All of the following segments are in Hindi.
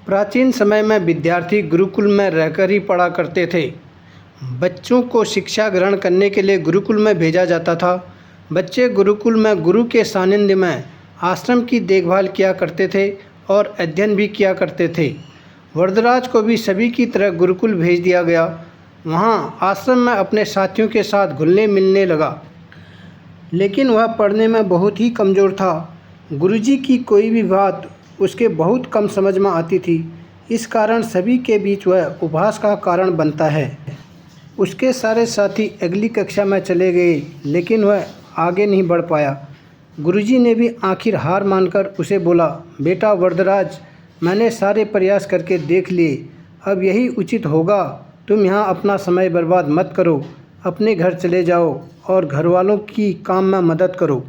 प्राचीन समय में विद्यार्थी गुरुकुल में रहकर ही पढ़ा करते थे। बच्चों को शिक्षा ग्रहण करने के लिए गुरुकुल में भेजा जाता था। बच्चे गुरुकुल में गुरु के सानिध्य में आश्रम की देखभाल किया करते थे और अध्ययन भी किया करते थे। वरदराज को भी सभी की तरह गुरुकुल भेज दिया गया। वहाँ आश्रम में अपने साथियों के साथ घुलने मिलने लगा, लेकिन वह पढ़ने में बहुत ही कमज़ोर था। गुरुजी की कोई भी बात उसके बहुत कम समझ में आती थी। इस कारण सभी के बीच वह उपहास का कारण बनता है। उसके सारे साथी अगली कक्षा में चले गए, लेकिन वह आगे नहीं बढ़ पाया। गुरुजी ने भी आखिर हार मानकर उसे बोला, बेटा वरदराज, मैंने सारे प्रयास करके देख लिए, अब यही उचित होगा। तुम यहाँ अपना समय बर्बाद मत करो, अपने घर चले जाओ और घर वालों की काम में मदद करो।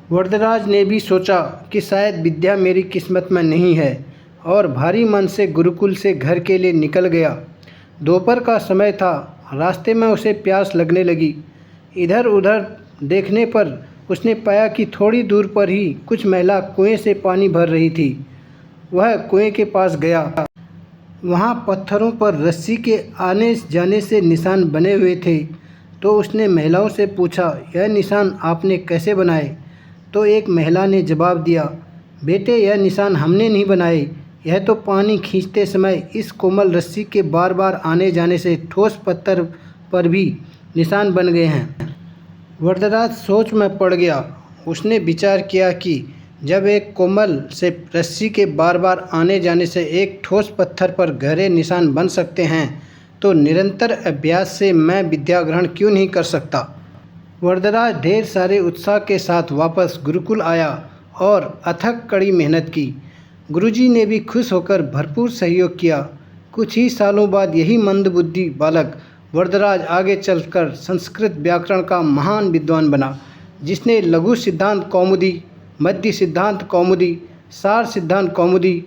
वरदराज ने भी सोचा कि शायद विद्या मेरी किस्मत में नहीं है और भारी मन से गुरुकुल से घर के लिए निकल गया। दोपहर का समय था। रास्ते में उसे प्यास लगने लगी। इधर उधर देखने पर उसने पाया कि थोड़ी दूर पर ही कुछ महिला कुएं से पानी भर रही थी। वह कुएं के पास गया। वहाँ पत्थरों पर रस्सी के आने जाने से निशान बने हुए थे। तो उसने महिलाओं से पूछा, यह निशान आपने कैसे बनाए? तो एक महिला ने जवाब दिया, बेटे, यह निशान हमने नहीं बनाए, यह तो पानी खींचते समय इस कोमल रस्सी के बार बार आने जाने से ठोस पत्थर पर भी निशान बन गए हैं। वरदराज सोच में पड़ गया। उसने विचार किया कि जब एक कोमल से रस्सी के बार बार आने जाने से एक ठोस पत्थर पर गहरे निशान बन सकते हैं, तो निरंतर अभ्यास से मैं विद्या ग्रहण क्यों नहीं कर सकता। वरदराज ढेर सारे उत्साह के साथ वापस गुरुकुल आया और अथक कड़ी मेहनत की। गुरुजी ने भी खुश होकर भरपूर सहयोग किया। कुछ ही सालों बाद यही मंदबुद्धि बालक वरदराज आगे चलकर संस्कृत व्याकरण का महान विद्वान बना, जिसने लघु सिद्धांत कौमुदी, मध्य सिद्धांत कौमुदी, सार सिद्धांत कौमुदी,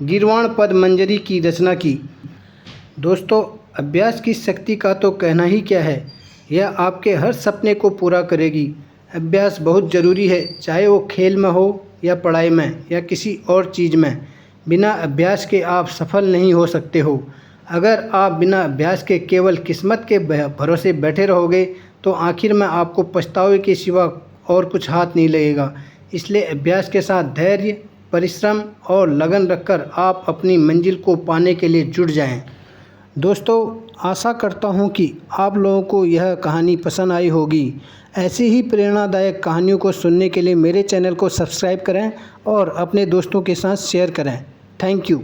गीर्वाण पद मंजरी की रचना की। दोस्तों, अभ्यास की शक्ति का तो कहना ही क्या है, यह आपके हर सपने को पूरा करेगी। अभ्यास बहुत ज़रूरी है, चाहे वो खेल में हो या पढ़ाई में या किसी और चीज़ में। बिना अभ्यास के आप सफल नहीं हो सकते हो। अगर आप बिना अभ्यास के केवल किस्मत के भरोसे बैठे रहोगे, तो आखिर में आपको पछतावे के सिवा और कुछ हाथ नहीं लगेगा। इसलिए अभ्यास के साथ धैर्य, परिश्रम और लगन रखकर आप अपनी मंजिल को पाने के लिए जुट जाएं। दोस्तों, आशा करता हूं कि आप लोगों को यह कहानी पसंद आई होगी। ऐसी ही प्रेरणादायक कहानियों को सुनने के लिए मेरे चैनल को सब्सक्राइब करें और अपने दोस्तों के साथ शेयर करें। Thank you.